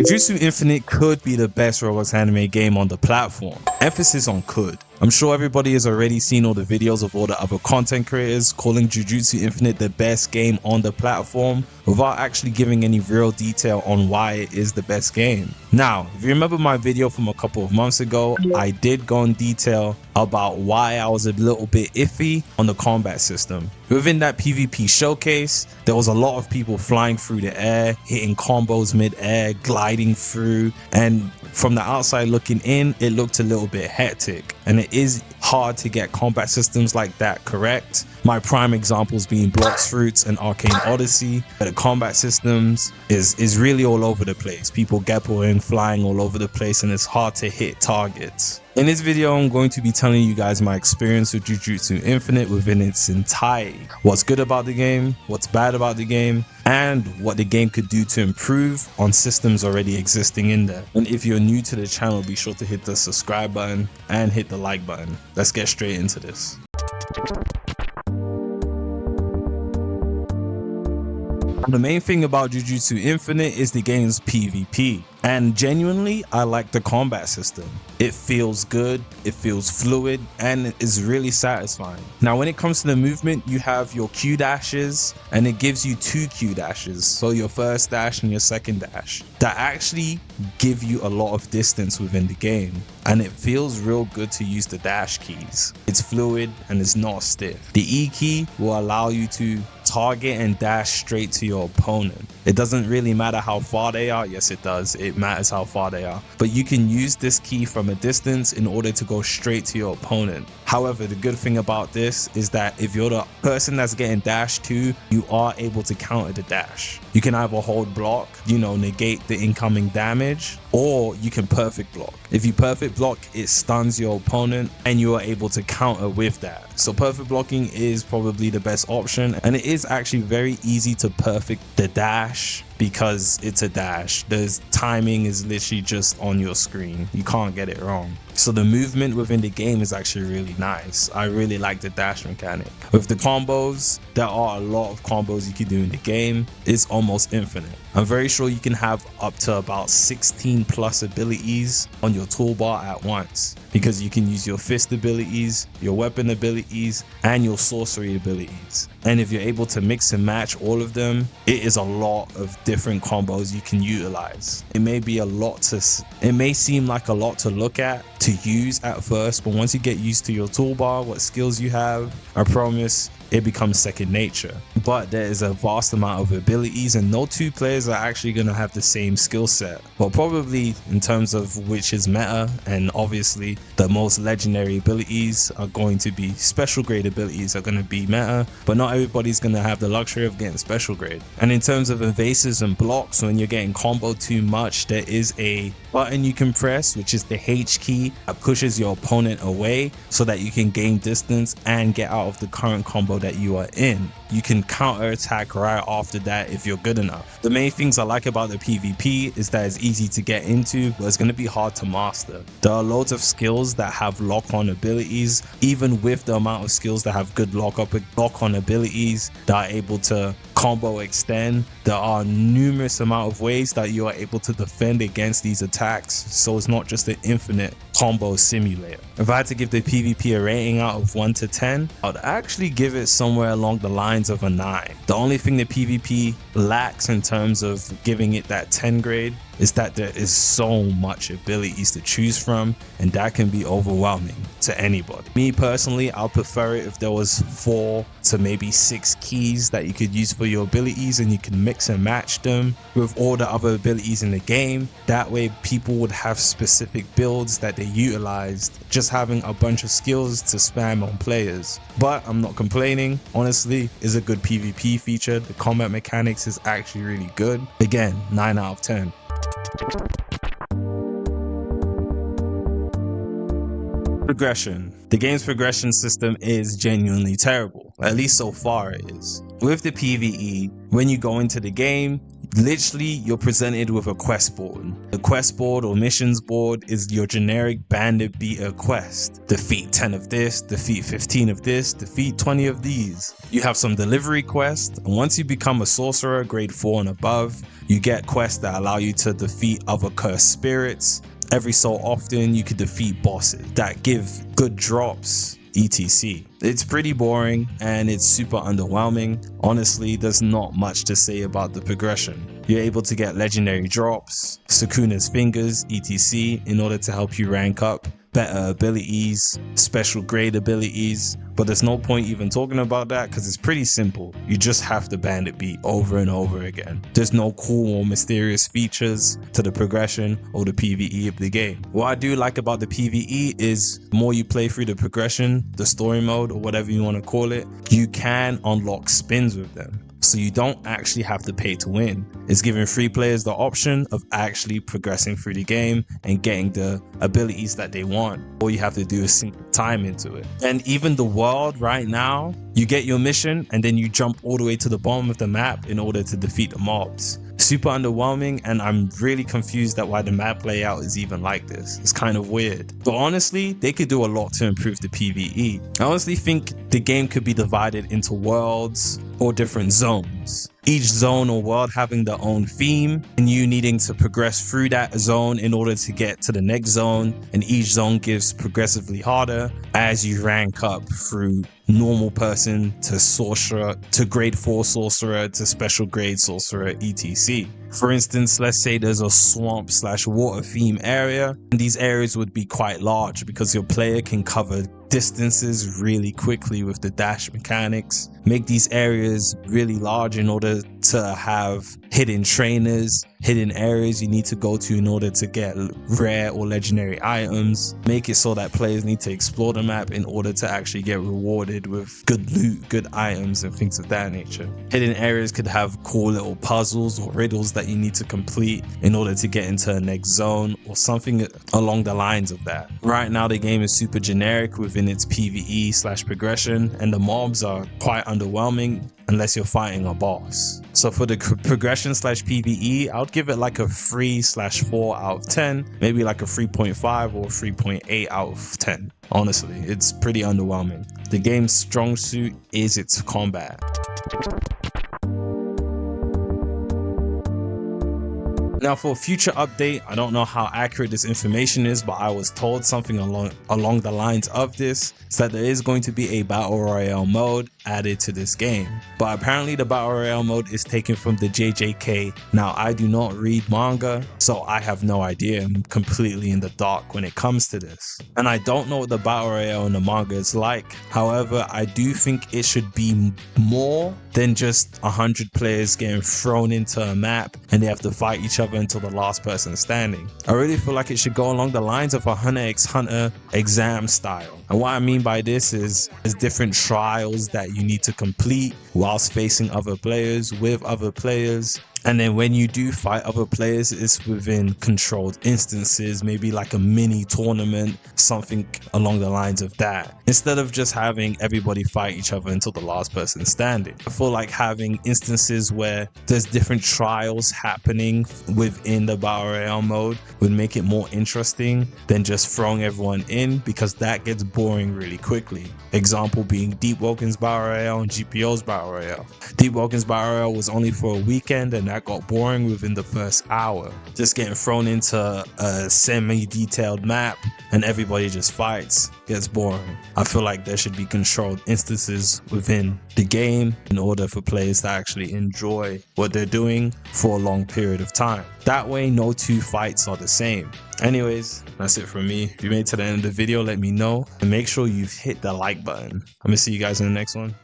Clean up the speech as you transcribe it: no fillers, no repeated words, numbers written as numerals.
Jujutsu Infinite could be the best Roblox anime game on the platform. Emphasis on could. I'm sure everybody has already seen all the videos of all the other content creators calling Jujutsu Infinite the best game on the platform without actually giving any real detail on why it is the best game. Now, if you remember my video from a couple of months ago, I did go in detail about why I was a little bit iffy on the combat system. Within that PvP showcase, there was a lot of people flying through the air, hitting combos mid-air, gliding through, and from the outside looking in, it looked a little bit hectic. And it is hard to get combat systems like that correct. My prime examples being Blox Fruits and Arcane Odyssey, but the combat systems is really all over the place. People geppoing, flying all over the place, and it's hard to hit targets. In this video, I'm going to be telling you guys my experience with Jujutsu Infinite within its entirety. What's good about the game, what's bad about the game, and what the game could do to improve on systems already existing in there. And if you're new to the channel, be sure to hit the subscribe button and hit the like button. Let's get straight into this. The main thing about Jujutsu Infinite is the game's PvP, and genuinely I like the combat system. It feels good, it feels fluid, and it is really satisfying. Now when it comes to the movement, you have your Q dashes, and it gives you 2 Q dashes, so your first dash and your second dash, that actually give you a lot of distance within the game, and it feels real good to use the dash keys. It's fluid and it's not stiff. The E key will allow you to target and dash straight to your opponent. It doesn't really matter how far they are. Yes, it does. It matters how far they are. But you can use this key from a distance in order to go straight to your opponent. However, the good thing about this is that if you're the person that's getting dashed to, you are able to counter the dash. You can either hold block, negate the incoming damage, or you can perfect block. If you perfect block, it stuns your opponent and you are able to counter with that. So perfect blocking is probably the best option, and it is actually very easy to perfect the dash because it's a dash. The timing is literally just on your screen. You can't get it wrong. So the movement within the game is actually really nice. I really like the dash mechanic. With the combos, there are a lot of combos you can do in the game. It's almost infinite. I'm very sure you can have up to about 16 plus abilities on your toolbar at once, because you can use your fist abilities, your weapon abilities, and your sorcery abilities. And if you're able to mix and match all of them, it is a lot of different combos you can utilize. It may seem like a lot to look at, to use at first, but once you get used to your toolbar, what skills you have, I promise it becomes second nature. But there is a vast amount of abilities, and no two players are actually going to have the same skill set. Well, probably in terms of which is meta, and obviously the most legendary abilities are going to be special grade abilities are going to be meta, but not everybody's going to have the luxury of getting special grade. And in terms of evasives and blocks, when you're getting comboed too much, there is a button you can press, which is the H key, that pushes your opponent away so that you can gain distance and get out of the current combo that you are in. You can counter attack right after that if you're good enough. The main things I like about the PvP is that it's easy to get into, but it's going to be hard to master. There are loads of skills that have lock-on abilities. Even with the amount of skills that have good lock-on abilities that are able to combo extend, there are numerous amount of ways that you are able to defend against these attacks, so it's not just an infinite combo simulator. If I had to give the PvP a rating out of 1 to 10, I'd actually give it somewhere along the lines of a 9. The only thing the PvP lacks in terms of giving it that 10 grade is that there is so much abilities to choose from, and that can be overwhelming to anybody. Me personally, I'll prefer it if there was 4 to maybe 6 keys that you could use for your abilities, and you can mix and match them with all the other abilities in the game. That way people would have specific builds that they utilized, just having a bunch of skills to spam on players. But I'm not complaining. Honestly, it's a good PvP feature. The combat mechanics is actually really good. Again, 9 out of 10. Progression. The game's progression system is genuinely terrible, at least so far it is. With the PvE, when you go into the game, Literally, you're presented with a quest board. The quest board or missions board is your generic bandit beater quest. Defeat 10 of this, defeat 15 of this, defeat 20 of these. You have some delivery quests, and once you become a sorcerer grade 4 and above, you get quests that allow you to defeat other cursed spirits. Every so often, you could defeat bosses that give good drops, etc. It's pretty boring and it's super underwhelming. Honestly, there's not much to say about the progression. You're able to get legendary drops, Sukuna's fingers, etc. in order to help you rank up, better abilities, special grade abilities, but there's no point even talking about that because it's pretty simple. You just have to bandit beat over and over again. There's no cool or mysterious features to the progression or the PvE of the game. What I do like about the PvE is the more you play through the progression, the story mode or whatever you want to call it, you can unlock spins with them. So you don't actually have to pay to win. It's giving free players the option of actually progressing through the game and getting the abilities that they want. All you have to do is sink time into it. And even the world right now, you get your mission and then you jump all the way to the bottom of the map in order to defeat the mobs. Super underwhelming, and I'm really confused at why the map layout is even like this. It's kind of weird. But honestly, they could do a lot to improve the PvE. I honestly think the game could be divided into worlds or different zones. Each zone or world having their own theme and you needing to progress through that zone in order to get to the next zone, and each zone gives progressively harder as you rank up through normal person to sorcerer to grade 4 sorcerer to special grade sorcerer, etc. For instance, let's say there's a swamp / water theme area, and these areas would be quite large because your player can cover distances really quickly with the dash mechanics. Make these areas really large in order to have hidden trainers, hidden areas you need to go to in order to get rare or legendary items. Make it so that players need to explore the map in order to actually get rewarded with good loot, good items and things of that nature. Hidden areas could have cool little puzzles or riddles that you need to complete in order to get into the next zone or something along the lines of that. Right now the game is super generic within its PvE / progression, and the mobs are quite underwhelming unless you're fighting a boss. So for the progression / PvE, I would give it like a 3/4 out of 10, maybe like a 3.5 or 3.8 out of 10. Honestly, it's pretty underwhelming. The game's strong suit is its combat. Now for a future update, I don't know how accurate this information is, but I was told something along the lines of this, is that there is going to be a Battle Royale mode added to this game. But apparently the Battle Royale mode is taken from the JJK. Now I do not read manga, so I have no idea. I'm completely in the dark when it comes to this. And I don't know what the Battle Royale in the manga is like. However, I do think it should be more than just 100 players getting thrown into a map and they have to fight each other until the last person standing. I really feel like it should go along the lines of a Hunter x Hunter exam style. And what I mean by this is there's different trials that you need to complete whilst facing other players, with other players. And then when you do fight other players, it's within controlled instances, maybe like a mini tournament, something along the lines of that. Instead of just having everybody fight each other until the last person standing. I feel like having instances where there's different trials happening within the Battle Royale mode would make it more interesting than just throwing everyone in, because that gets boring really quickly. Example being Deep Woken's Battle Royale and GPO's Battle Royale. Deep Woken's Battle Royale was only for a weekend and that got boring within the first hour. Just getting thrown into a semi-detailed map and everybody just fights gets boring. I feel like there should be controlled instances within the game in order for players to actually enjoy what they're doing for a long period of time. That way no two fights are the same. Anyways, that's it from me. If you made it to the end of the video, let me know and make sure you've hit the like button. I'm gonna see you guys in the next one.